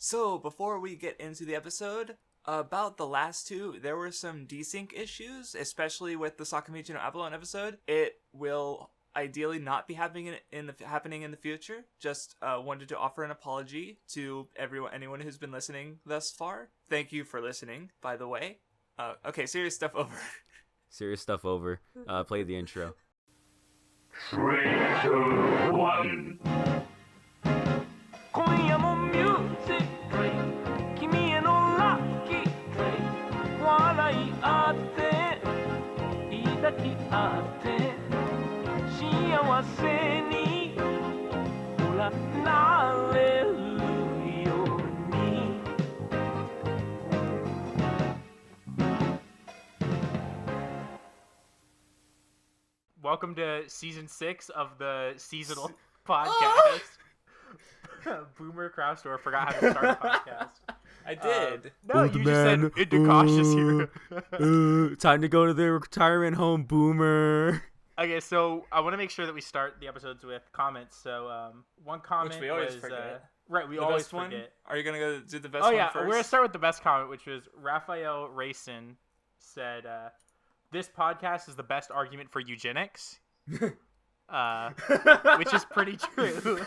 So, before we get into the episode, about the last two, there were some desync issues, especially with the Sakamichi no Avalon episode. It will ideally not be happening in the future. Just wanted to offer an apology to anyone who's been listening thus far. Thank you for listening, by the way. Okay, serious stuff over. Serious stuff over. Play the intro. 3, 2, 1. 今夜もミュージック君へのラッキー笑い合って抱き合って幸せにほらなれるように Welcome to season 6 of the seasonal podcast. Boomer Craftsdwarf forgot how to start a podcast. I did. No, Old you man. just said into cautious here. Time to go to the retirement home, Boomer. Okay, so I want to make sure that we start the episodes with comments. So one comment Which we always was, forget. Right, we The always best one? forget. Are you gonna go do the best Oh one yeah, first? we're gonna start with the best comment, which was Raphael Racin said, "This podcast is the best argument for eugenics." Which is pretty true.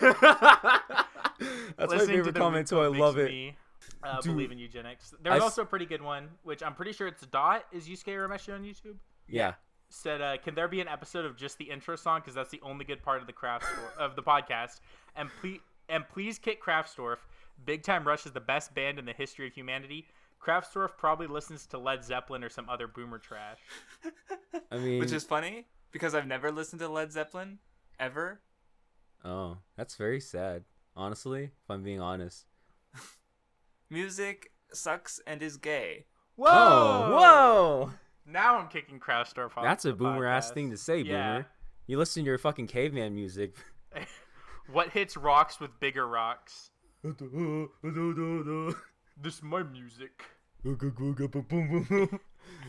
That's my Listening to favorite the comment, Weeb so I Club love makes it. me, Dude, believe in eugenics. There was I also a pretty good one, which I'm pretty sure it's Dot is Yusuke Urameshi on YouTube. Yeah. Said, can there be an episode of just the intro song because that's the only good part of the of the podcast? And please kick Craftsdwarf. Big Time Rush is the best band in the history of humanity. Craftsdwarf probably listens to Led Zeppelin or some other boomer trash. I mean, Which is funny because I've never listened to Led Zeppelin ever. oh, that's very sad. Honestly, if I'm being honest. Music sucks and is gay. Whoa! Whoa! Now I'm kicking Craftsdwarf off. That's a the boomer ass podcast. thing to say, Yeah. Boomer. You listen to your fucking caveman music. What hits rocks with bigger rocks? This is my music.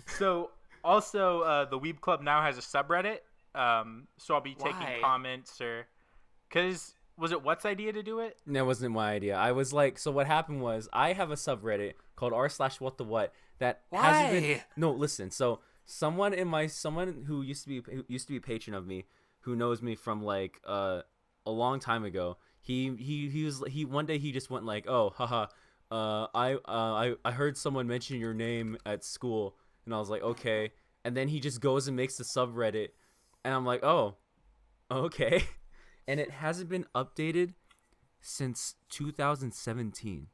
So, also, the Weeb Club now has a subreddit. So I'll be taking Why? comments or... Because, was it What's idea to do it? That wasn't my idea. I was like, so what happened was I have a subreddit called r/whatthewhat that hasn't been. Why? No, listen. So someone who used to be a patron of me, who knows me from like a long time ago. He one day he just went like, oh, haha, I heard someone mention your name at school, and I was like, okay. And then he just goes and makes the subreddit, and I'm like, oh, okay. And it hasn't been updated since 2017.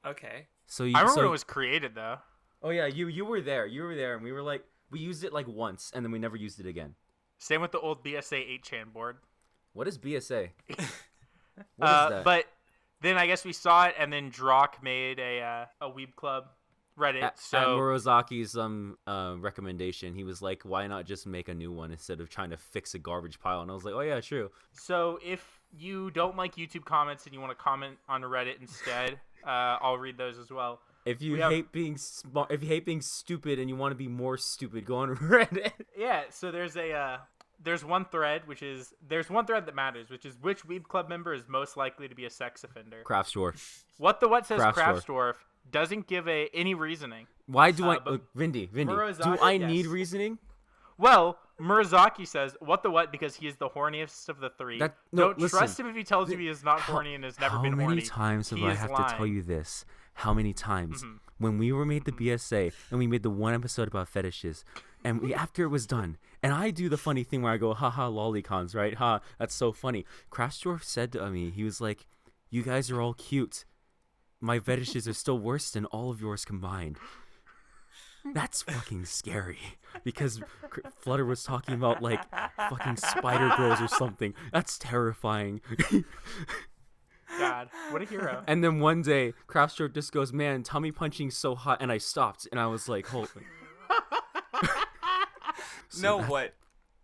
Okay. So I remember when it was created, though. Oh yeah, you were there. You were there, and we were like, we used it like once, and then we never used it again. Same with the old BSA 8chan board. What is BSA? What is that? But then I guess we saw it, and then Drock made a Weeb Club Reddit. At So Morozaki's recommendation, he was like, why not just make a new one instead of trying to fix a garbage pile? And I was like, oh yeah, true. So if you don't like YouTube comments and you want to comment on Reddit instead, I'll read those as well. If you We have- hate being smart, if you hate being stupid and you want to be more stupid, go on Reddit. Yeah, so there's one thread that matters, which is which Weeb Club member is most likely to be a sex offender. Craftsdwarf. What says Craftsdwarf. Craftsdwarf doesn't give any reasoning. Why do I, but Vindy? Do Murozaki, I yes. need reasoning? Well, Murozaki says, what because he is the horniest of the three. Don't listen, trust him if he tells you he is not horny and has never been horny. How many times have He I is have lying. to tell you this? How many times? Mm-hmm. When we were made the BSA and we made the one episode about fetishes, and after it was done, and I do the funny thing where I go, haha, lolicons, right? Ha, that's so funny. Craftsdwarf said to me, he was like, you guys are all cute. My fetishes are still worse than all of yours combined. That's fucking scary. Because Flutter was talking about, like, fucking spider girls or something. That's terrifying. God, what a hero. And then one day, Craftsdwarf just goes, man, tummy punching's so hot. And I stopped, and I was like, holy. What?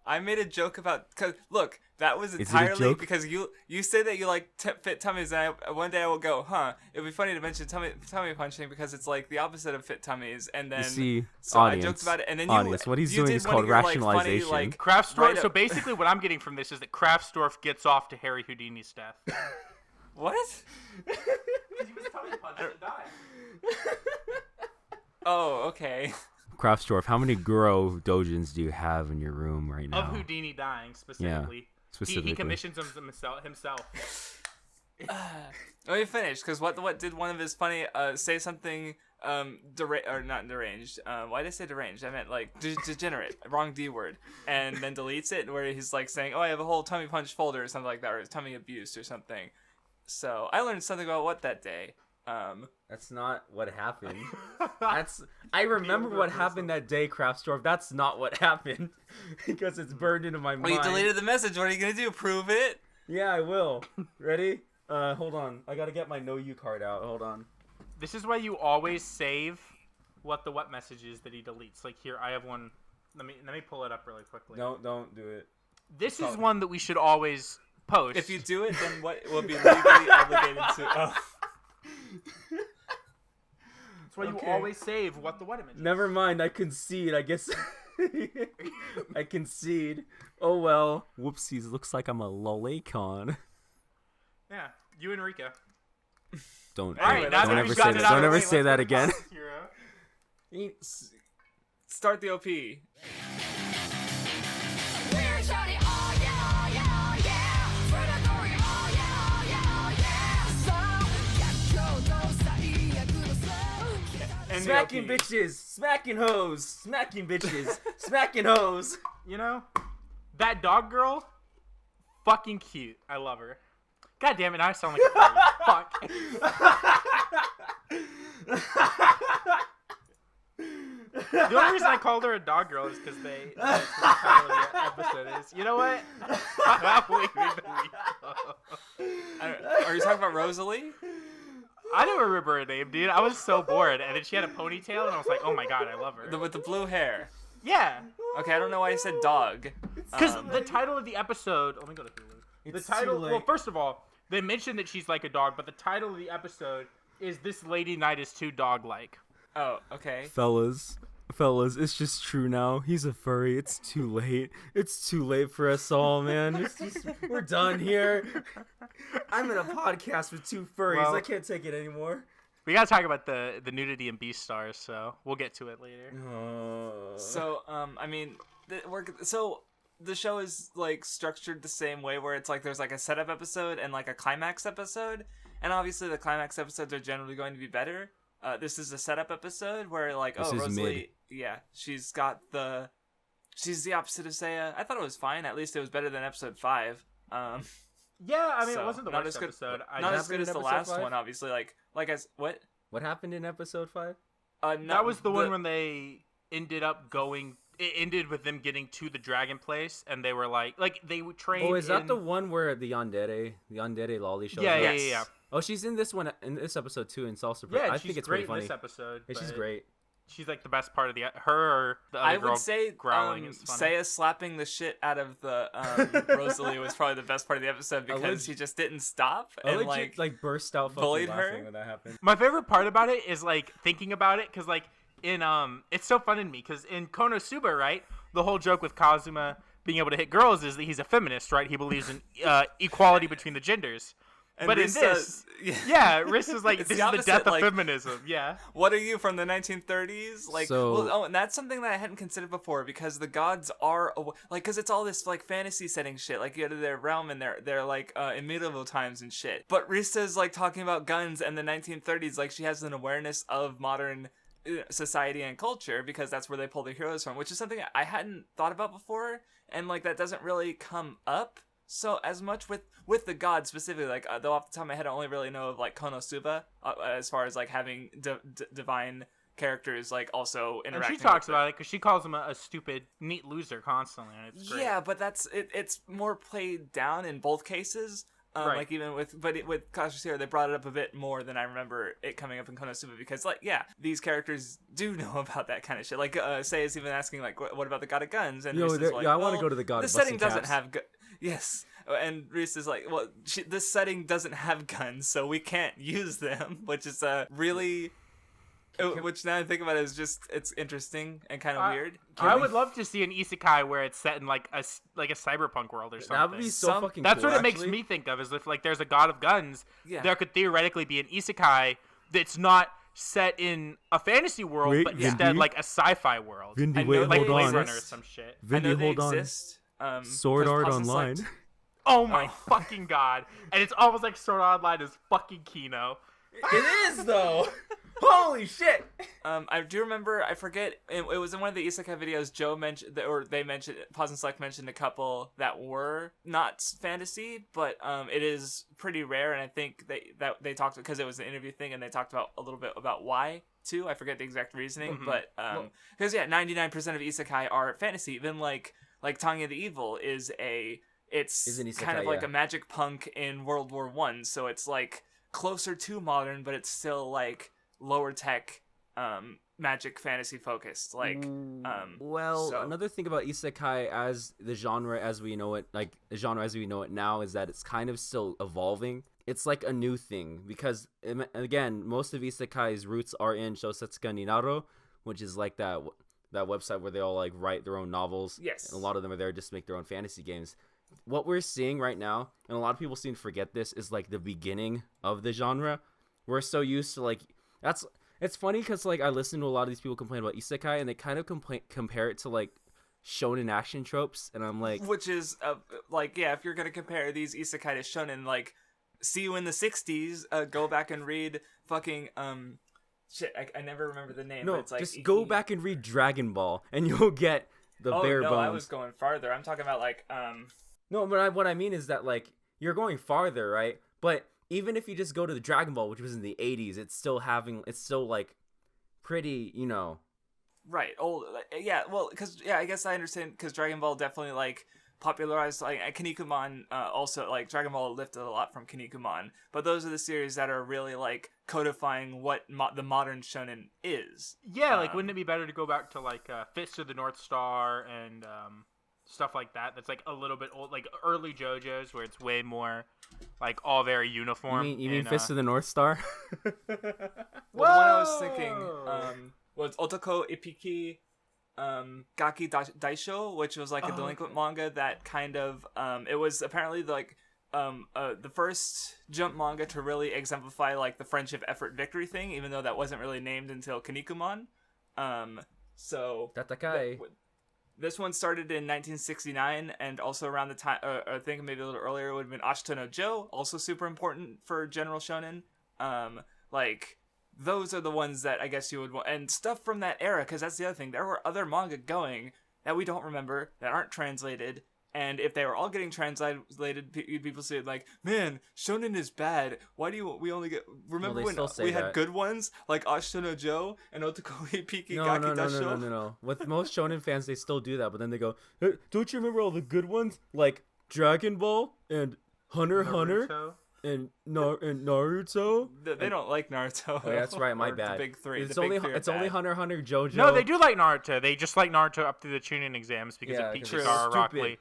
I made a joke about, cause look, that was it a entirely joke? because you say that you like fit tummies, and one day I will go, it'd be funny to mention tummy punching because it's like the opposite of fit tummies, and then You see, so audience, I joked about it, and then what he's you doing did is one called of your, rationalization. Funny, Craftsdwarf. right So up- basically, what I'm getting from this is that Craftsdwarf gets off to Harry Houdini's death. what? He was Oh, okay. Craftsdwarf, how many Guro dojins do you have in your room right now? Of Houdini dying specifically. Yeah, specifically. He commissions himself. Let me finish, because what did one of his funny say something or not deranged? Why did I say deranged? I meant like degenerate, wrong D word, and then deletes it where he's like saying, "Oh, I have a whole tummy punch folder" or something like that, or tummy abuse or something. So I learned something about what that day. That's not what happened. I remember what happened that day, Craftsdwarf. That's not what happened because it's burned into my mind. Well, you deleted the message. What are you gonna do? Prove it? Yeah, I will. Ready? Hold on. I gotta get my No You card out. Hold on. This is why you always save what messages that he deletes. Like here, I have one. Let me pull it up really quickly. No, don't do it. This is one that we should always post. If you do it, then what will be legally obligated to? Oh. That's why you always save what images. Never mind. I concede. I guess I concede. Oh well. Whoopsies. Looks like I'm a lolicon. Yeah, you and Rika. Don't ever say that. Don't ever say that again. Start the OP. Smacking bitches, smacking hoes, smacking bitches, smacking hoes. You know, that dog girl, fucking cute. I love her. God damn it, I sound like a fuck. The only reason I called her a dog girl is because that's what the title of the episode is. You know what? Are you talking about Rosalie? I don't remember her name, dude. I was so bored, and then she had a ponytail, and I was like, "Oh my god, I love her." With the blue hair. Yeah. Okay, I don't know why I said dog. Because the title of the episode. Let me go to Hulu. The title. Well, first of all, they mentioned that she's like a dog, but the title of the episode is "This Lady Night is Too Dog-Like." Oh, okay. Fellas, it's just true now. He's a furry. It's too late. It's too late for us all, man. We're done here. I'm in a podcast with two furries. Well, I can't take it anymore. We gotta talk about the nudity in Beastars, so we'll get to it later. So, I mean, the show is like structured the same way, where it's like there's like a setup episode and like a climax episode, and obviously the climax episodes are generally going to be better. This is a setup episode where like Rosalie, yeah, she's the opposite of Seiya. I thought it was fine. At least it was better than episode 5. Yeah, I mean, it wasn't the worst episode. Not as good as the last one, obviously. What happened in episode 5? That was the one when they ended up going. It ended with them getting to the dragon place, and they were like they would train. Oh, is that the one where the yandere lolly shows up? Yeah. Oh, she's in this one, in this episode too, in Salsa. Yeah, I think it's great pretty funny. in this episode. Yeah, she's great. She's like the best part of the her or the other girl. I would say growling is funny. Seiya slapping the shit out of the Rosalie was probably the best part of the episode because he just didn't stop and like burst out bullied fucking laughing her when that happened. My favorite part about it is like thinking about it because like in it's so fun in me because in Konosuba, right, the whole joke with Kazuma being able to hit girls is that he's a feminist, right? He believes in equality between the genders. And but Riz in this, Riz is like, this is the death of feminism. Yeah. What are you from the 1930s? Like, and that's something that I hadn't considered before because the gods are because it's all this like fantasy setting shit. Like you go to their realm and they're like in medieval times and shit. But Risa's like talking about guns and the 1930s. Like she has an awareness of modern society and culture because that's where they pull their heroes from, which is something I hadn't thought about before, and like that doesn't really come up so as much with the gods specifically. Like though off the top of my head I only really know of like Konosuba as far as like having divine characters like also interacting. And she talks about it because she calls him a stupid neat loser constantly, and it's great. Yeah, but that's it's more played down in both cases. Right. Like even with Cautious here, they brought it up a bit more than I remember it coming up in Konosuba because like these characters do know about that kind of shit. Like Seiya's even asking like what about the god of guns, and Reese is like, I want to go to the god. The of setting doesn't caps. have yes, and Reese is like, well, this setting doesn't have guns, so we can't use them, which is really. Which now I think about it is just it's interesting and kind of weird. I would love to see an isekai where it's set in like a cyberpunk world or something. That would be so fucking That's cool, what it actually. makes me think of is if like there's a god of guns, there could theoretically be an isekai that's not set in a fantasy world, Wait, but Vindy? instead like a sci-fi world. Vindy, I wait, know Like they hold Blade on. Runner or some shit. I know Vindy, they hold on. exist. Sword 'cause Art Pause Online. Select- Oh my fucking god. And it's almost like Sword Art Online is fucking Kino. It is though. Holy shit. I do remember. I forget. It was in one of the isekai videos. Joe mentioned, or they mentioned. Pause and Select mentioned a couple that were not fantasy, but it is pretty rare. And I think they talked because it was an interview thing, and they talked about a little bit about why too. I forget the exact reasoning, but because 99% of isekai are fantasy. Even like Tanya the Evil is it's an isekai, kind of like yeah. a magic punk in World War One. So it's like closer to modern, but it's still like lower tech magic fantasy focused. Like another thing about isekai as the genre as we know it, like the genre as we know it now, is that it's kind of still evolving. It's like a new thing because again, most of isekai's roots are in Shousetsuka Ninaro, which is like that website where they all like write their own novels. Yes. And a lot of them are there just to make their own fantasy games. What we're seeing right now, and a lot of people seem to forget this, is like the beginning of the genre. We're so used to like it's funny because like I listen to a lot of these people complain about isekai and they kind of compare it to like shonen action tropes, and I'm like, which is like, yeah, if you're gonna compare these isekai to shonen, like see you in the 60s, go back and read fucking shit, I never remember the name, no, but it's like just go back and read Dragon Ball and you'll get the bare bones. I was going farther. I'm talking about like no, but what I mean is that like you're going farther, right? But even if you just go to the Dragon Ball, which was in the 80s, it's still like pretty, you know. Right. Old. Yeah. Well, because I guess I understand because Dragon Ball definitely like popularized like Kinnikuman. Also, like Dragon Ball lifted a lot from Kinnikuman, but those are the series that are really like codifying what the modern shonen is. Yeah, like wouldn't it be better to go back to like Fist of the North Star and stuff like that? That's like a little bit old, like early JoJo's where it's way more like all very uniform. You mean Fist of the North Star? Well, the one I was thinking was Otoko Ippiki Gaki Daisho, which was like a delinquent manga that kind of it was apparently like the first jump manga to really exemplify like the friendship effort victory thing, even though that wasn't really named until Kinnikuman. So Tatakai. This one started in 1969, and also around the time, I think maybe a little earlier, would have been Ashita no Joe, also super important for general shonen. Like, those are the ones that I guess you would want, and stuff from that era, because that's the other thing. There were other manga going that we don't remember, that aren't translated, and if they were all getting translated, people say like, man, shonen is bad. Why do we only get... Remember when we had good ones, like Ashita no Joe and Otoko Ippiki Gaki Daisho? No. With most shonen fans, they still do that, but then they go, hey, don't you remember all the good ones? Like Dragon Ball and Hunter x Hunter and Naruto? They don't like Naruto. Oh, yeah, that's right, my Or bad. The big three. It's only Hunter x Hunter, JoJo. No, they do like Naruto. They just like Naruto up through the tuning exams because of Pichikara Rock Lee.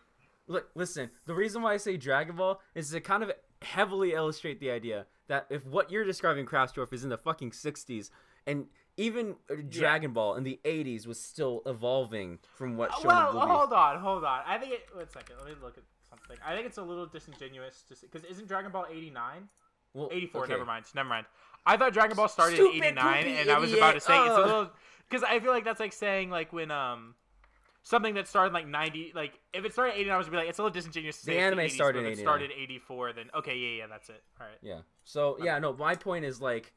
Look, listen, the reason why I say Dragon Ball is to kind of heavily illustrate the idea that if what you're describing, Craftsdwarf, is in the fucking 60s, and even Dragon Ball in the 80s was still evolving from what shonen will be. Hold on. I think wait a second. Let me look at something. I think it's a little disingenuous to say, because isn't Dragon Ball 89? Well, 84, okay. never mind. I thought Dragon Ball started in 89, and I was about to say it's a little... Because I feel like that's like saying, like, when... something that started like 90, like if it started 89, I was be like, it's a little disingenuous to say the anime 80s, started in 89. If it started 84, then okay, yeah, that's it. All right. Yeah. So no, my point is like,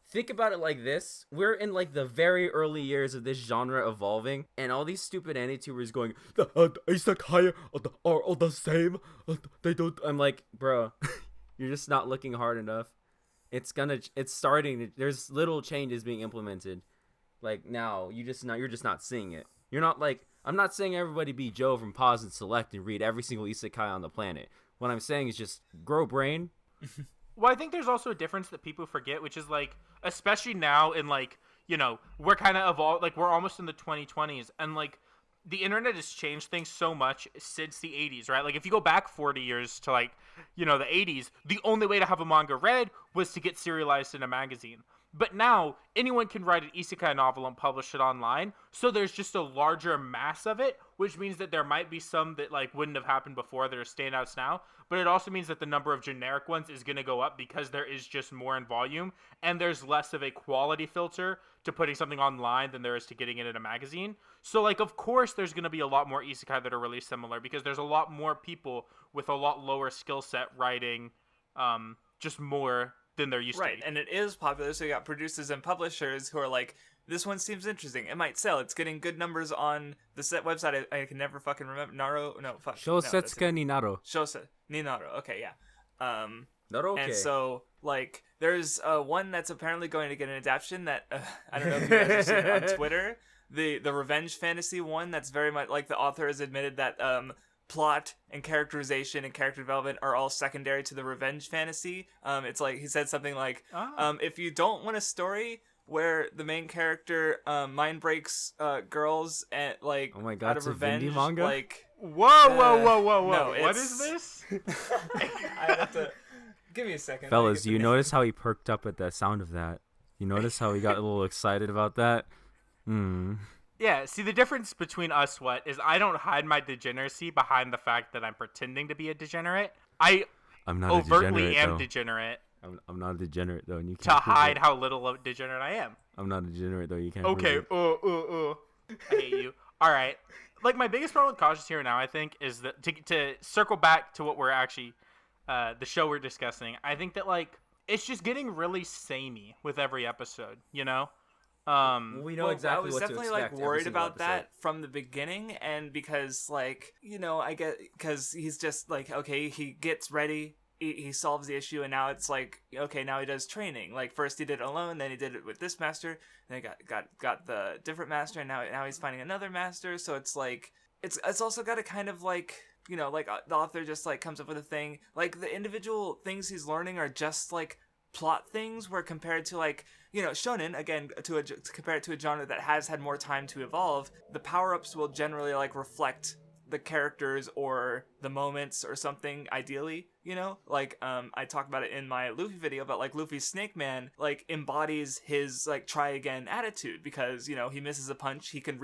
think about it like this: we're in like the very early years of this genre evolving, and all these stupid anitubers going, the isekai are all the same. They don't. I'm like, bro, you're just not looking hard enough. It's starting. There's little changes being implemented. Like now, you're just not seeing it. You're not like. I'm not saying everybody be Joe from Pause and Select and read every single isekai on the planet. What I'm saying is just grow brain. Well, I think there's also a difference that people forget, which is like, especially now in like, you know, we're kind of evolved, like we're almost in the 2020s, and like the internet has changed things so much since the 80s, right? Like if you go back 40 years to like, you know, the 80s, the only way to have a manga read was to get serialized in a magazine. But now, anyone can write an isekai novel and publish it online, so there's just a larger mass of it, which means that there might be some that like wouldn't have happened before that are standouts now. But it also means that the number of generic ones is going to go up because there is just more in volume, and there's less of a quality filter to putting something online than there is to getting it in a magazine. So like, of course, there's going to be a lot more isekai that are really similar because there's a lot more people with a lot lower skill set writing just more than there used to be. Right, and it is popular, so you got producers and publishers who are like, this one seems interesting. It might sell. It's getting good numbers on the set website. I can never fucking remember. Shosetsuka ni Naro. Shose ni Naro. Okay, yeah. Naroke. And so, like, there's one that's apparently going to get an adaptation that, I don't know if you guys have seen it on Twitter. The revenge fantasy one that's very much, like, the author has admitted that, plot and characterization and character development are all secondary to the revenge fantasy. It's like, he said something like, if you don't want a story where the main character mind breaks girls and like oh my God, out of revenge, Vindy manga? like whoa, no, what is this? I have to give me a second. Fellas, you notice how he perked up at the sound of that? You notice how he got a little excited about that? Yeah, see, the difference between us, is I don't hide my degeneracy behind the fact that I'm pretending to be a degenerate. I'm not overtly am degenerate. I'm not a degenerate, though. And you can't to hide how little of a degenerate I am. I'm not a degenerate, though. You can't okay, I hate you. All right. Like, my biggest problem with Cautious here now, I think, is that to circle back to what we're actually, the show we're discussing, I think that, like, it's just getting really samey with every episode, you know? We know exactly I was what definitely to like expect worried about episode. that from the beginning, and because like, you know, I get, because he's just like, okay, he gets ready, he solves the issue, and now it's like, okay, now he does training. Like, first he did it alone, then he did it with this master, then he got the different master, and now he's finding another master. So it's like, it's also got to kind of like, you know, like the author just like comes up with a thing, like the individual things he's learning are just like plot things, where compared to like, you know, shonen, again, to compare it to a genre that has had more time to evolve, the power-ups will generally like reflect the characters or the moments or something, ideally, you know? Like, I talked about it in my Luffy video, but like Luffy's Snake Man like embodies his like try again attitude, because, you know, he misses a punch, he can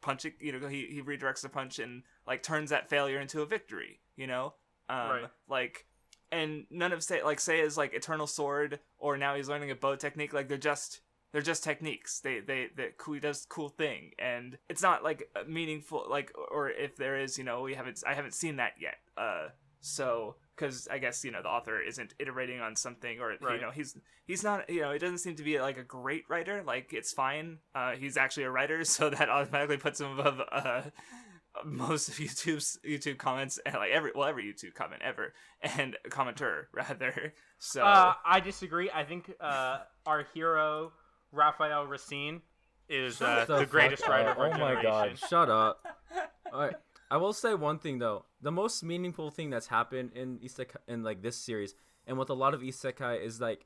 punch it, you know, he redirects the punch and like turns that failure into a victory, you know? Right. Like, and none of Seiya's like Eternal Sword, or now he's learning a bow technique, like they're just techniques. He does cool thing, and it's not like meaningful, like, or if there is, you know, I haven't seen that yet. So, because I guess, you know, the author isn't iterating on something, or right. You know, he's not, you know, it doesn't seem to be like a great writer. Like, it's fine. He's actually a writer, so that automatically puts him above most of YouTube comments, and like every YouTube comment ever, and commenter rather. So I disagree. I think our hero Raphael Racine is the greatest writer of our generation. Oh my God! Shut up. All right. I will say one thing though. The most meaningful thing that's happened in isekai, in like this series, and with a lot of isekai, is like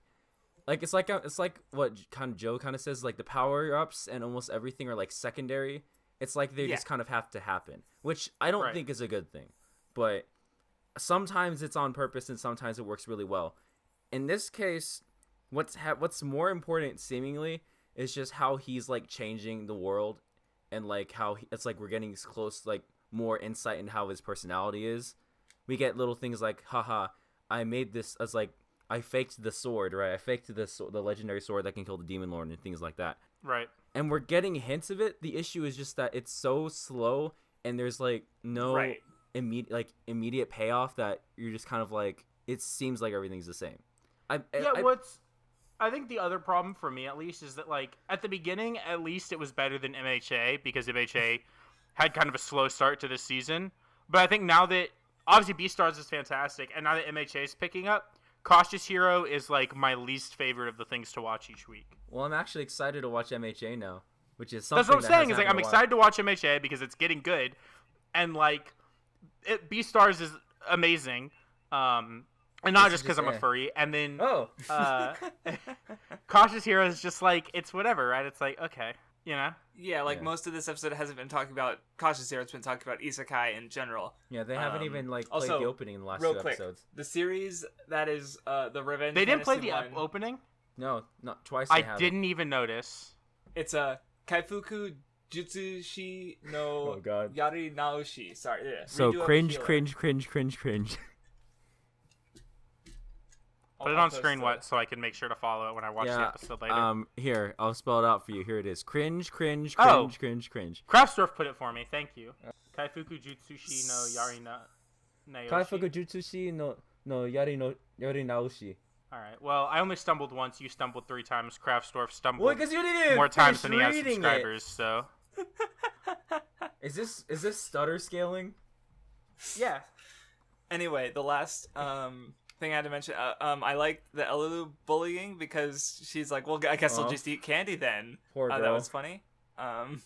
it's like what kind of Joe kind of says, like the power ups and almost everything are like secondary. It's like they just kind of have to happen, which I don't think is a good thing. But sometimes it's on purpose and sometimes it works really well. In this case, what's more important seemingly is just how he's like changing the world, and like how it's like we're getting close, like more insight into how his personality is. We get little things like, haha, I made this as like I faked the sword, right? I faked the legendary sword that can kill the demon lord and things like that. Right. And we're getting hints of it. The issue is just that it's so slow, and there's like no immediate payoff, that you're just kind of like, it seems like everything's the same. I think the other problem for me, at least, is that like at the beginning, at least it was better than MHA, because MHA had kind of a slow start to this season. But I think now that obviously Beastars is fantastic, and now that MHA is picking up, Cautious Hero is like my least favorite of the things to watch each week. Well, I'm actually excited to watch MHA now, which is something. That's what I'm saying. Is like I'm excited to watch MHA because it's getting good, and like Beastars is amazing. And not just because I'm a furry. And then Cautious Hero is just like, it's whatever, right? It's like, okay, you know. Yeah, like most of this episode hasn't been talking about Cautious Hero. It's been talking about isekai in general. Yeah, they haven't even like played also, the opening in the last real two quick, episodes. The series that is the Revenge. They didn't play Fantasy the one, opening. No, not twice. I didn't even notice. It's a Kaifuku Jutsushi no Oh, God. Yari Naoshi. Sorry. Yeah. So Redo of cringe, Healer. cringe. Put it on screen, what, so I can make sure to follow it when I watch the episode later. Here, I'll spell it out for you. Here it is. Cringe. Oh. Kraftsdwarf put it for me. Thank you. Kaifuku Jutsushi no Yari Naoshi. Kaifuku Jutsushi no Yari Naoshi. All right. Well, I only stumbled once. You stumbled 3 times. Kraftsdwarf stumbled Well, because you didn't more times than he has reading subscribers. So. Is this stutter scaling? Yeah. Anyway, the last thing I had to mention, I like the Elulu bullying because she's like, well, I guess I'll just eat candy then. Poor girl. That was funny. Man.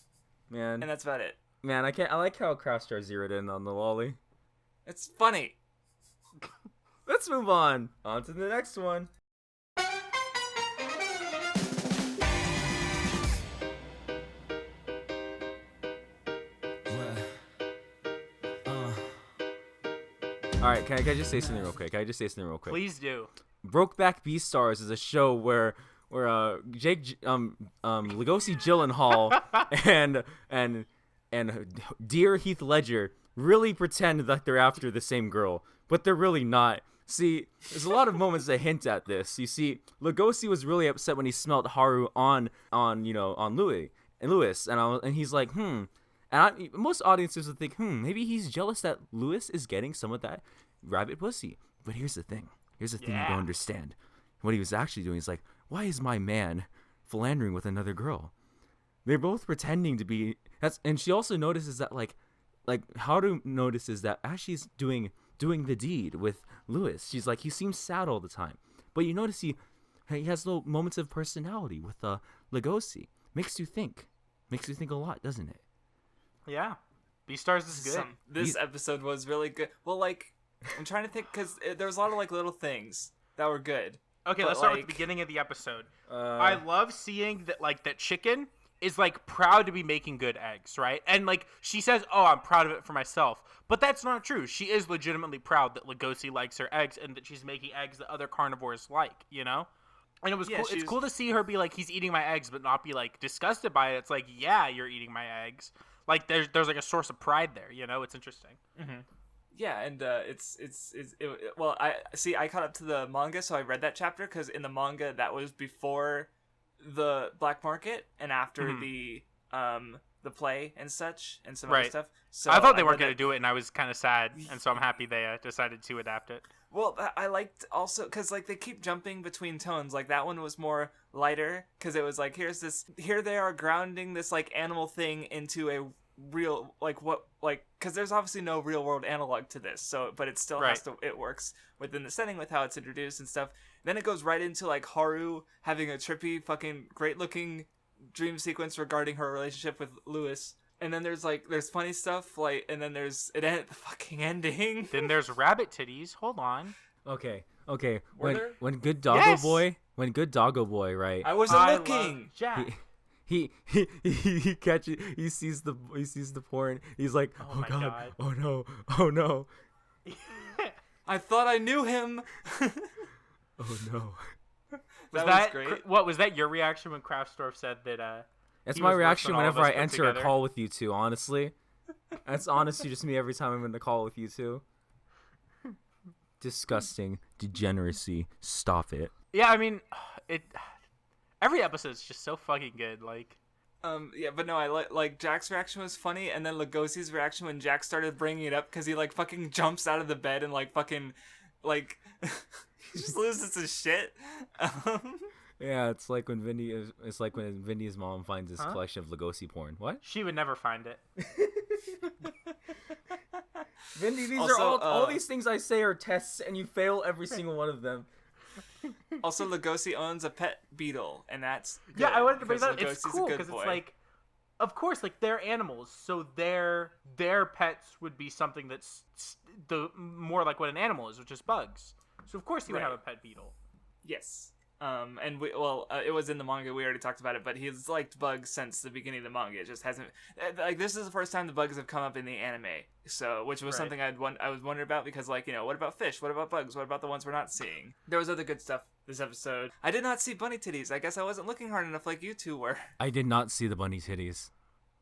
And that's about it. Man, I like how Craftsdwarf zeroed in on the lolly. It's funny. Let's move on. On to the next one. Alright, can I just say something real quick? Please do. Brokeback Beastars is a show where Jake Lugosi Gyllenhaal and dear Heath Ledger really pretend that they're after the same girl, but they're really not. See, there's a lot of moments that hint at this. You see, Lugosi was really upset when he smelled Haru on Louis, and he's like, And most audiences would think, maybe he's jealous that Louis is getting some of that rabbit pussy. But here's the thing you don't understand. What he was actually doing is like, why is my man philandering with another girl? They're both pretending to be. And she also notices that like Haru notices that as she's doing the deed with Louis, she's like, he seems sad all the time. But you notice he has little moments of personality with Lugosi. Makes you think a lot, doesn't it? Yeah, Beastars is good. This episode was really good. Well, like, I'm trying to think because there was a lot of like little things that were good. Okay, let's start with the beginning of the episode. I love seeing that chicken is like proud to be making good eggs, right? And like she says, "Oh, I'm proud of it for myself," but that's not true. She is legitimately proud that Lugosi likes her eggs and that she's making eggs that other carnivores like, you know. And it was cool. It's cool to see her be like, "He's eating my eggs," but not be like disgusted by it. It's like, "Yeah, you're eating my eggs." Like there's like a source of pride there, you know. It's interesting. Mm-hmm. Yeah, and well, I caught up to the manga, so I read that chapter because in the manga that was before the black market and after the play and such and some other stuff. So I thought they weren't going to do it, and I was kind of sad, and so I'm happy they decided to adapt it. Well, I liked also because like they keep jumping between tones. Like that one was more lighter because it was like here they are grounding this like animal thing into a real because there's obviously no real world analog to this, so but it still it works within the setting with how it's introduced and stuff. Then it goes right into like Haru having a trippy fucking great looking dream sequence regarding her relationship with Louis, and then there's funny stuff and then there's the fucking ending. Then there's rabbit titties. Hold on. Okay. When good doggo boy, right? I wasn't looking. Jack. He sees the porn. He's like, oh god, God. Oh no. I thought I knew him. Oh no. Was great. What was that? Your reaction when Craftsdwarf said that? That's my reaction whenever I enter a call with you two. Honestly, that's honestly just me every time I'm in the call with you two. Disgusting degeneracy. Stop it. Yeah, I mean, every episode's just so fucking good. Like, yeah, but no, I like Jack's reaction was funny, and then Lugosi's reaction when Jack started bringing it up because he like fucking jumps out of the bed and like fucking like he just loses his shit. Yeah, it's like when Vindy's mom finds his collection of Lugosi porn. What? She would never find it. Vindy, these are all these things I say are tests, and you fail every single one of them. Also, Lugosi owns a pet beetle, and that's good, yeah. I wanted to bring that up. Lugosi's It's cool because it's like, of course, like they're animals, so their pets would be something that's the more like what an animal is, which is bugs. So of course he would have a pet beetle. Yes. And it was in the manga. We already talked about it, but he's liked bugs since the beginning of the manga. It just hasn't like this is the first time the bugs have come up in the anime. So, which was something I was wondering about because like what about fish? What about bugs? What about the ones we're not seeing? There was other good stuff this episode. I did not see bunny titties. I guess I wasn't looking hard enough like you two were. I did not see the bunny titties.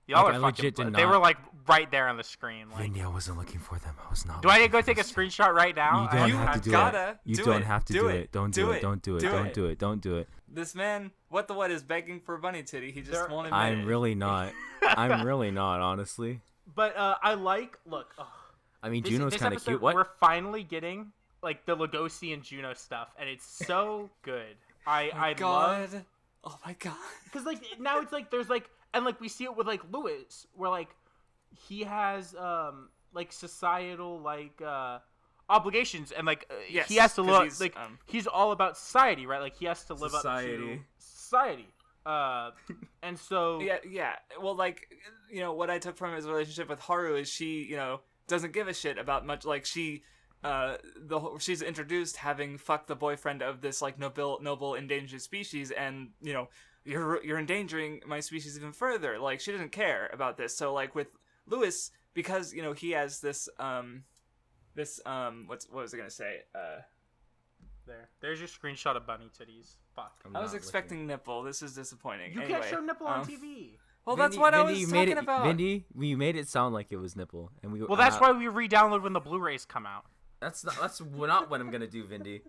Y'all Like, are I fucking. legit did They not- were like right there on the screen. Like, Vindy, I wasn't looking for them. I was not. do I need to looking go for take a this. screenshot right now? You don't You have to do gotta it. You do don't it. have to Do do it. it. Don't Do do it. it. Don't do it. Do Don't it. do it. Don't do it. This man, WattheWut, is begging for a bunny titty. He just There- won't admit I'm it. really not. I'm really not, honestly. But I like. Look, I mean, this, Juno's this kind of episode, cute. What? We're finally getting like the Lugosi and Juno stuff, and it's so good. I love. Oh my god. Because like now it's like there's like and like we see it with like Lewis where like he has like societal like obligations and like Yes, he has to 'cause live he's, like he's all about society, right? Like he has to live up Society. to society. And so Yeah. Well, like, you know, what I took from his relationship with Haru is she, you know, doesn't give a shit about much. Like she's introduced having fucked the boyfriend of this like noble endangered species, and you know, you're endangering my species even further. Like she doesn't care about this. So like with Lewis, because you know he has this what was I gonna say? there's your screenshot of bunny titties. Fuck. I was expecting nipple. This is disappointing. You Anyway, can't show nipple on TV. Well, that's what I was you talking made it, about. Vindy, you made it sound like it was nipple, and we. Well, that's why we re-download when the Blu-rays come out. That's not what I'm gonna do, Vindy.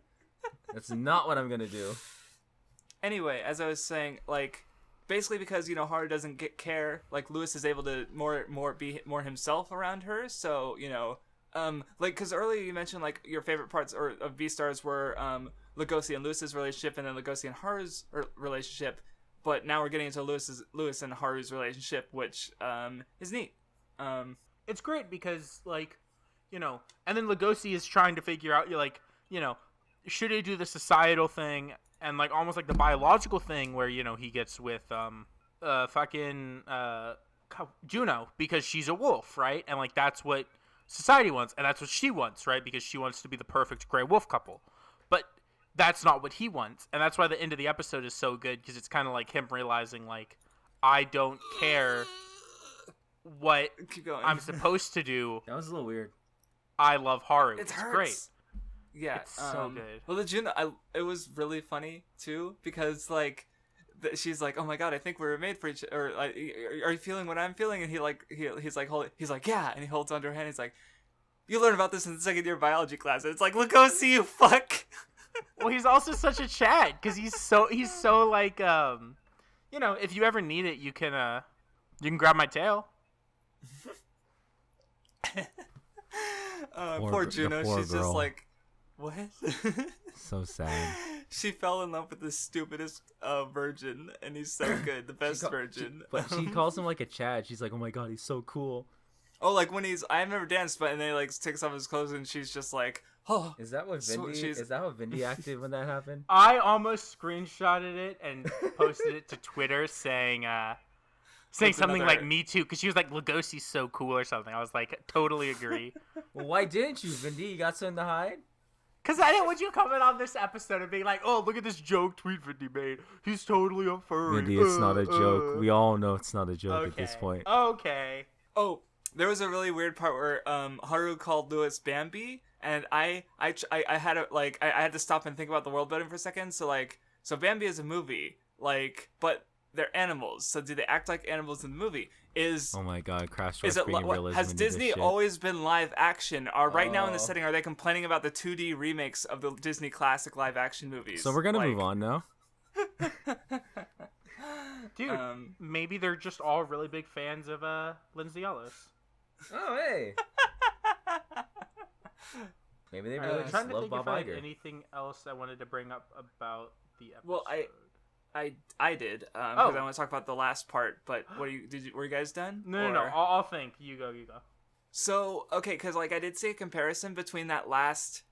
That's not what I'm gonna do. Anyway, as I was saying, like, basically because, you know, Haru doesn't care, like, Lewis is able to be more himself around her, so, you know, like, because earlier you mentioned, like, your favorite parts of Beastars were, Lugosi and Lewis's relationship, and then Lugosi and Haru's relationship, but now we're getting into Lewis and Haru's relationship, which, is neat. It's great because, like, you know, and then Lugosi is trying to figure out, you're like, you know, should he do the societal thing and like almost like the biological thing where, you know, he gets with Juno because she's a wolf, right? And like that's what society wants, and that's what she wants, right? Because she wants to be the perfect gray wolf couple. But that's not what he wants, and that's why the end of the episode is so good, because it's kind of like him realizing like, I don't care what Keep going. I'm supposed to do. That was a little weird. I love Haru. It It's hurts. great. Yeah, It's so good. Well, the Juno, it was really funny too because like, she's like, "Oh my god, I think we were made for each." Or like, "Are you feeling what I'm feeling?" And he's like, "Yeah," and he holds onto her hand. He's like, "You learn about this in the second year biology class." And it's like, "Look, go see you, fuck." Well, he's also such a Chad because he's so like you know, if you ever need it, you can grab my tail. Poor Juno. poor She's just girl. like, what? So sad. She fell in love with the stupidest virgin, and he's so good, the best virgin. But she calls him like a Chad. She's like, oh my god, he's so cool. Oh, like when I've never danced, but and then he like takes off his clothes, and she's just like, oh. Is that what So Vindy? she's- Is that how Vindy acted when that happened? I almost screenshotted it and posted it to Twitter saying something another- like "Me too," because she was like, "Lugosi's so cool" or something. I was like, totally agree. Well, why didn't you, Vindy? You got something to hide? Because I didn't want you coming on this episode and being like, "Oh, look at this joke tweet Vindy made. He's totally a furry." Vindy, it's not a joke. We all know it's not a joke at this point. Okay. Oh, there was a really weird part where Haru called Lewis Bambi, and I had to I had to stop and think about the world building for a second. So Bambi is a movie, like, but they're animals. So do they act like animals in the movie? Oh my god, Craftsdwarf Is it bringing realism has into this Disney shit. always been live action? Right now in the Oh. setting, are they complaining about the 2D remakes of the Disney classic live action movies? So we're gonna move on now. Dude, maybe they're just all really big fans of Lindsay Ellis. Oh hey. Maybe they really I'm just trying to love think Bob if I had Iger. anything else I wanted to bring up about the episode. Well, I did because I want to talk about the last part. But were you guys done? No. Or- I'll think. You go. So okay, because I did see a comparison between that last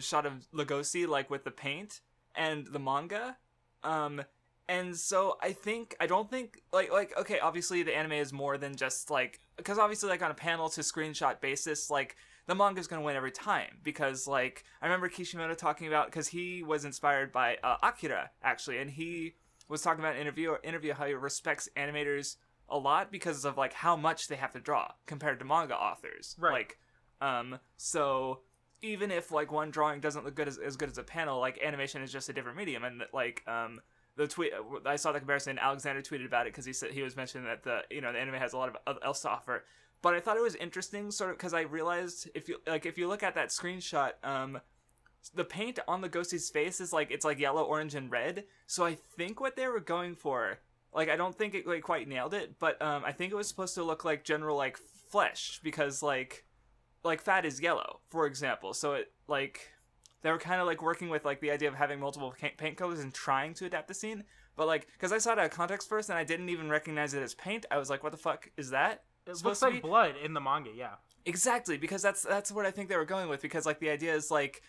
shot of Lugosi, like with the paint, and the manga, and so I don't think okay, obviously the anime is more than just because obviously on a panel to screenshot basis, the manga's gonna win every time, because I remember Kishimoto talking about, because he was inspired by Akira actually, and he was talking about in an interview how he respects animators a lot because of how much they have to draw compared to manga authors. Right. So even if one drawing doesn't look good as good as a panel, animation is just a different medium, and the tweet I saw the comparison. Alexander tweeted about it because he said he was mentioning that the anime has a lot of else to offer. But I thought it was interesting, sort of, because I realized if you look at that screenshot, the paint on the ghostie's face is like it's like yellow, orange, and red. So I think what they were going for, like, I don't think it like quite nailed it, but I think it was supposed to look like general like flesh, because like fat is yellow, for example. So it like they were kind of like working with like the idea of having multiple paint colors and trying to adapt the scene. But like, because I saw it out of context first and I didn't even recognize it as paint, I was like, what the fuck is that? It looks like blood in the manga, yeah. Exactly, because that's what I think they were going with, because like the idea is like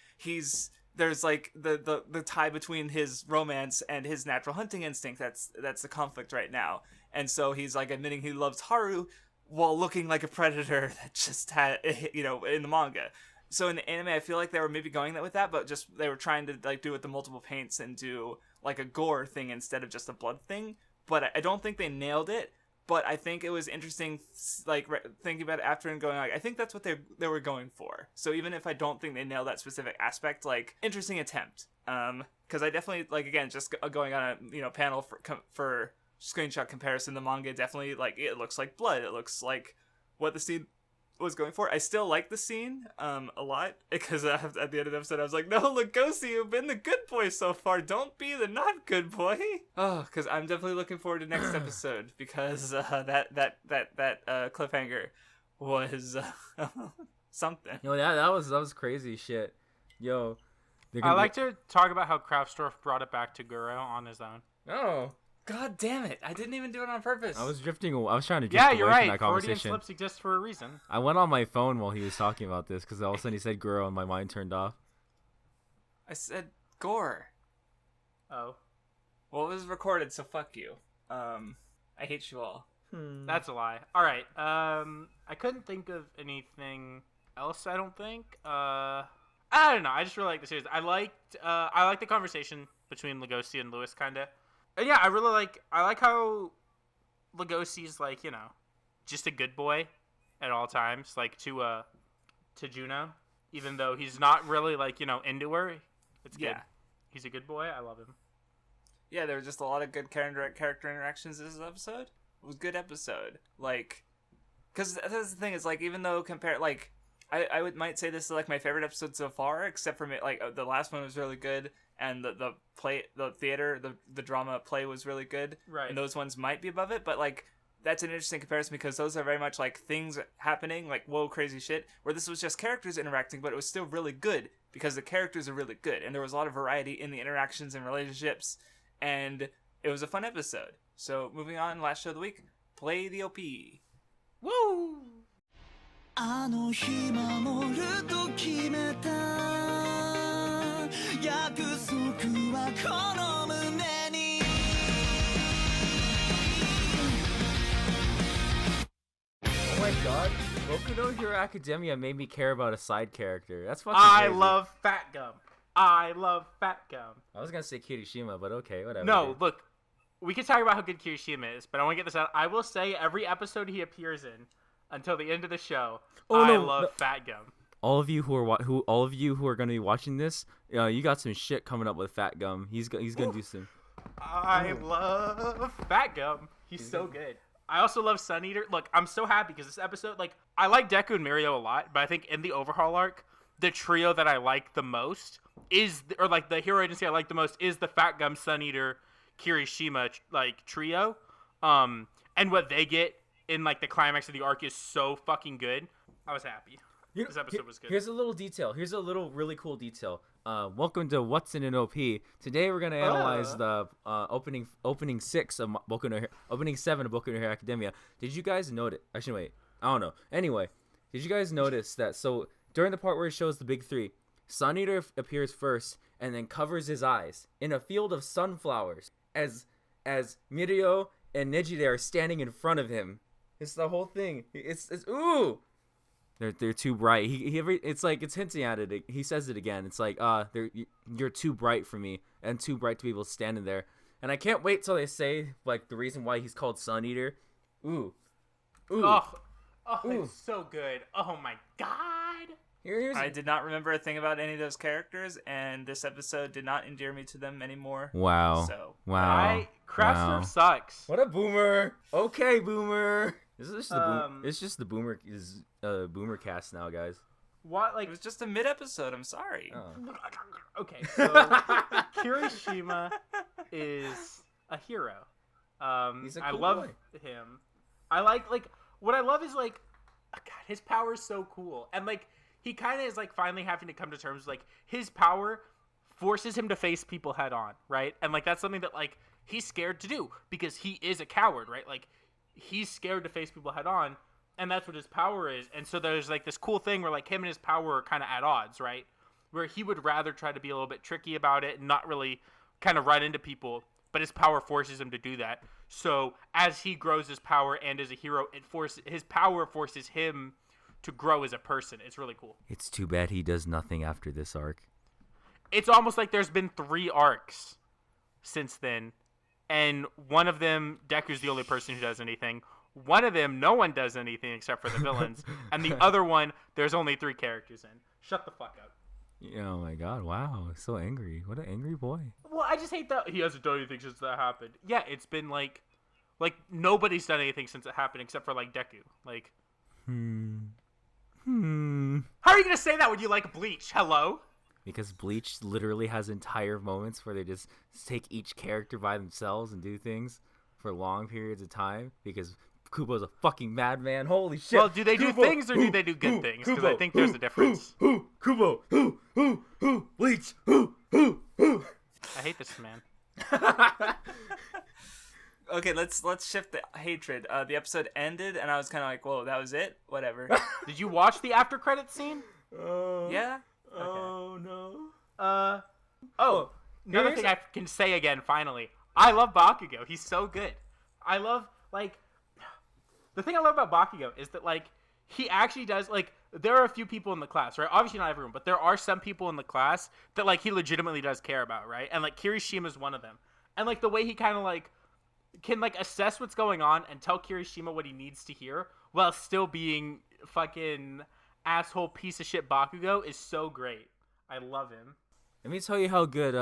there's like the tie between his romance and his natural hunting instinct. That's the conflict right now. And so he's like admitting he loves Haru while looking like a predator that just had, in the manga. So in the anime, I feel like they were maybe going with that, but just they were trying to like do it with the multiple paints and do like a gore thing instead of just a blood thing. But I don't think they nailed it. But I think it was interesting, like, thinking about it after and going, like, I think that's what they were going for. So even if I don't think they nailed that specific aspect, like, interesting attempt. Because I definitely, like, again, just going on a, panel for screenshot comparison, the manga definitely, like, it looks like blood. It looks like what the scene was going for. I still like the scene a lot, because at the end of the episode I was like, no, Lugosi, you've been the good boy so far, don't be the not good boy. Oh, because I'm definitely looking forward to next episode, because that cliffhanger was something. That was crazy shit. Yo, I like to talk about how Craftsdwarf brought it back to Guro on his own. Oh, god damn it! I didn't even do it on purpose. I was drifting. I was trying to drift away from that conversation. Freudian slips exist for a reason. I went on my phone while he was talking about this because all of a sudden he said "girl" and my mind turned off. I said gore. Oh. Well, it was recorded, so fuck you. I hate you all. That's a lie. All right. I couldn't think of anything else. I don't think. I don't know. I just really like the series. I liked the conversation between Lugosi and Lewis, kinda. And yeah, I like how Lugosi's like, just a good boy at all times, like to Juno, even though he's not really like, into her. It's good. Yeah. He's a good boy. I love him. Yeah, there were just a lot of good character interactions this episode. It was a good episode. Like, because that's the thing, is like, even though I might say this is like my favorite episode so far, except for like the last one was really good, and the drama play was really good, right? And those ones might be above it, but like that's an interesting comparison because those are very much like things happening, like whoa, crazy shit. Where this was just characters interacting, but it was still really good because the characters are really good, and there was a lot of variety in the interactions and relationships, and it was a fun episode. So moving on, last show of the week, play the OP. Woo! あの日守ると決めた約束はこの胸に Oh my god, Boku no Hero Academia made me care about a side character. That's fucking I crazy. love Fat Gum. I love Fat Gum. I was gonna say Kirishima, but okay, whatever. No, look, we can talk about how good Kirishima is, but I want to get this out. I will say every episode he appears in, until the end of the show, I love Fat Gum. All of you who are going to be watching this, you got some shit coming up with Fat Gum. He's going to do some. I love Fat Gum. He's so good. I also love Sun Eater. Look, I'm so happy because this episode, like, I like Deku and Mirio a lot, but I think in the overhaul arc, the trio that I like the most the hero agency I like the most is the Fat Gum, Sun Eater, Kirishima, like, trio. And what they get in like the climax of the arc is so fucking good. I was happy. This episode was good. Here's a little detail. Here's a little really cool detail. Welcome to What's in an OP. Today we're gonna analyze the opening 6 of opening 7 of Boku no Hero Academia. Did you guys notice? Actually, wait. I don't know. Anyway, did you guys notice that? So during the part where it shows the big three, Sun Eater appears first and then covers his eyes in a field of sunflowers as Mirio and Nejire are standing in front of him. It's the whole thing. It's ooh. They're too bright. It's like it's hinting at it. He says it again. It's like you're too bright for me and too bright to be able to stand in there. And I can't wait till they say like the reason why he's called Sun Eater. Ooh. Oh, ooh. It's so good. Oh my god. I did not remember a thing about any of those characters, and this episode did not endear me to them anymore. Wow. So Craftsdwarf sucks. What a boomer. Okay, boomer. This is just it's just the boomer is boomer cast now, guys. What it was just a mid episode. I'm sorry. Oh. Okay, so Kirishima is a hero. He's a cool I love boy. him. I like what I love is like, God, his power is so cool, and like he kind of is like finally having to come to terms with, like, his power forces him to face people head on, right? And like that's something that like he's scared to do because he is a coward, right? Like he's scared to face people head on, and that's what his power is. And so there's like this cool thing where like him and his power are kind of at odds, right? Where he would rather try to be a little bit tricky about it and not really kind of run into people, but his power forces him to do that. So as he grows his power and as a hero, his power forces him to grow as a person. It's really cool. It's too bad he does nothing after this arc. It's almost like there's been 3 arcs since then, and one of them, Deku's the only person who does anything. One of them, no one does anything except for the villains, and the other one, there's only 3 characters in. Shut the fuck up. Oh my god, wow, so angry. What an angry boy. Well, I just hate that he hasn't done anything since that happened. Yeah, it's been like nobody's done anything since it happened except for like Deku. Like, How are you gonna say that when you like Bleach? Hello? Because Bleach literally has entire moments where they just take each character by themselves and do things for long periods of time because Kubo's a fucking madman. Holy shit. Well, do they do things or do they do good things? Because I think there's a difference. Kubo. Bleach. I hate this man. Okay, let's shift the hatred. The episode ended, and I was kind of like, "Whoa, that was it? Whatever." Did you watch the after credit scene? Yeah. Oh no. Another thing I can say again. Finally, I love Bakugo. He's so good. I love the thing I love about Bakugo is that like he actually does like. There are a few people in the class, right? Obviously not everyone, but there are some people in the class that like he legitimately does care about, right? And like Kirishima is one of them. And like the way he kind of like can like assess what's going on and tell Kirishima what he needs to hear while still being fucking asshole piece of shit Bakugo is so great. I love him. Let me tell you how good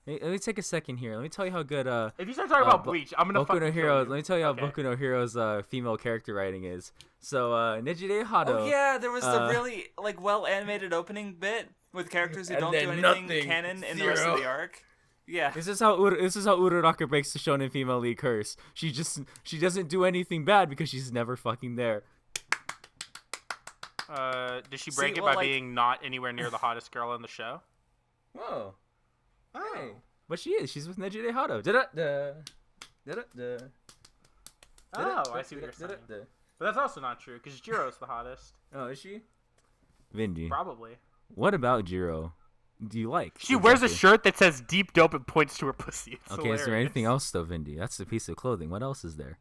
let me take a second here. Let me tell you how good if you start talking about Bleach, I'm gonna Boku no Hero. Let me tell you how Boku no Hero's female character writing is. So Nejire Hado. Oh yeah, there was the really like well animated opening bit with characters who don't do anything canon in the rest of the arc. Yeah. This is how Uraraka breaks the shonen female league curse. She doesn't do anything bad because she's never fucking there. Did she break it by being not anywhere near the hottest girl in the show? Whoa. Hey. But she is. She's with Nejire Hado. Da-da-da. Da-da-da. Oh, I see what you're saying. But that's also not true, because Jiro's the hottest. Oh, is she? Vindy. Probably. What about Jiro? Do you like? She wears a shirt that says deep dope and points to her pussy. It's hilarious. Is there anything else though, Vindy? That's the piece of clothing. What else is there?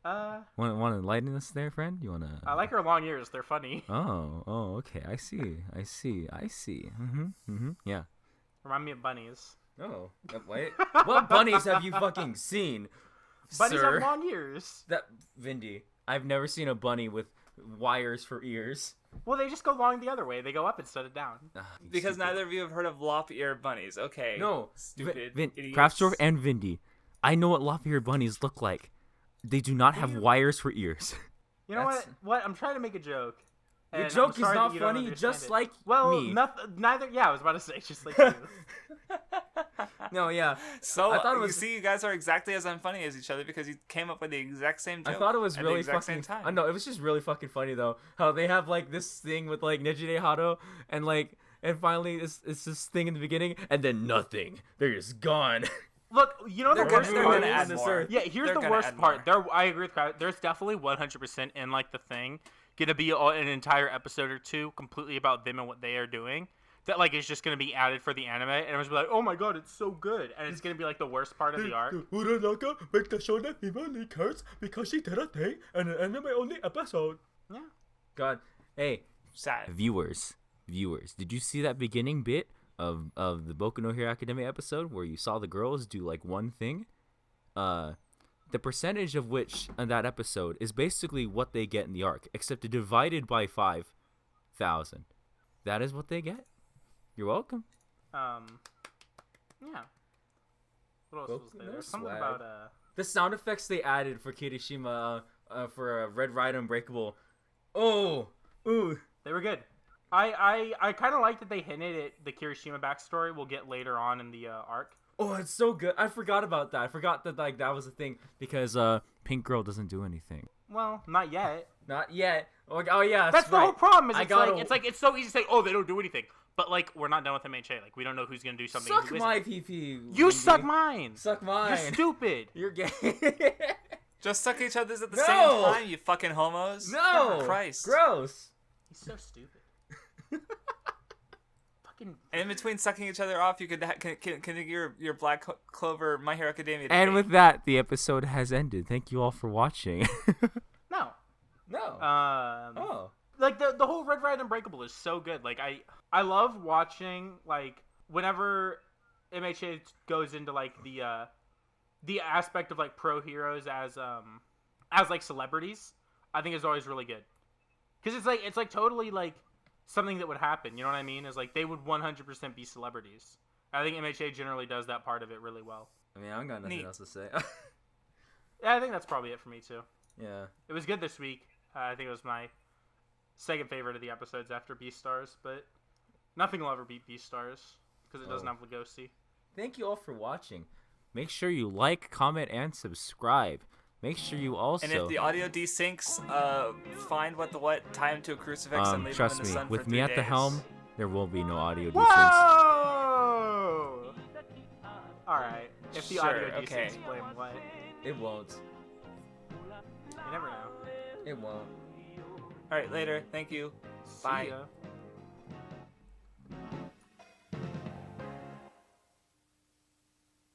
Want to enlighten us there, friend? You want to? I like her long ears. They're funny. Oh, okay. I see. Yeah. Remind me of bunnies. Oh, wait. What bunnies have you fucking seen, Bunnies sir? have long ears. That Vindy. I've never seen a bunny with wires for ears. Well, they just go long the other way. They go up instead of down. Because neither of you have heard of lop-eared bunnies. Okay. No. Stupid idiots. Craftsdwarf and Vindy. I know what lop-eared bunnies look like. They do not have wires for ears. You know what? I'm trying to make a joke. Your joke is not funny, just like me. Neither. Yeah, I was about to say, just like you. No, yeah. So I thought you see, you guys are exactly as unfunny as each other because you came up with the exact same joke. I thought it was really fucking. Same time. I know it was just really fucking funny though. How they have like this thing with like Nejire Hado and finally it's this thing in the beginning and then nothing. They're just gone. Look, you know the worst part is yeah. Here's the worst part. I agree with Crowd. There's definitely 100% in like the thing gonna be an entire episode or two completely about them and what they are doing. That like is just gonna be added for the anime, and everyone's gonna be like, "Oh my god, it's so good!" And it's gonna be like the worst part of the arc. Uraraka make the shonen female league curse because she did a thing in an anime only episode. Yeah. God, hey, sad viewers, did you see that beginning bit of the Boku no Hero Academia episode where you saw the girls do like one thing? The percentage of which in that episode is basically what they get in the arc, except divided by 5,000. that is what they get. You're welcome. Yeah. What else was there? no There's something swag. about The sound effects they added for Kirishima for Red Rider Unbreakable. Oh, ooh. they were good. I kind of like that they hinted at the Kirishima backstory we'll get later on in the arc. Oh, it's so good. I forgot about that. I forgot that like that was a thing because Pink Girl doesn't do anything. Well, not yet. Not yet. Oh yeah, That's the right. whole problem. Is I it's so easy to say, oh, they don't do anything, but like we're not done with MHA. Like we don't know who's gonna do something. Suck who my isn't. PP. You Wendy. suck mine. Suck mine. You're stupid. You're gay. Just suck each other's at the No! same time, you fucking homos. No. Christ. Gross. He's so stupid. Fucking. And in between sucking each other off, you could can your Black Clover My Hero Academia. And debate. with that, the episode has ended. Thank you all for watching. No. No. Oh. Like the whole Red Rider Unbreakable is so good. Like I love watching like whenever MHA goes into like the aspect of like pro heroes as like celebrities. I think is always really good because it's like totally like something that would happen. You know what I mean? Is like they would 100% be celebrities. I think MHA generally does that part of it really well. I mean, I don't got nothing Neat. else to say. Yeah, I think that's probably it for me too. Yeah. It was good this week. I think it was my second favorite of the episodes after Beastars, but nothing will ever beat Beastars because it doesn't have Legosi. Thank you all for watching. Make sure you like, comment, and subscribe. Make sure you also... And if the audio desyncs, find what tie him to a crucifix and leave him trust in the me, sun with for me 3 at the days. helm, there will be no audio desyncs. Whoa! Alright, if the Sure, audio okay. desyncs, blame what? It won't. You never know. It won't. All right, later. Thank you. See Bye. ya.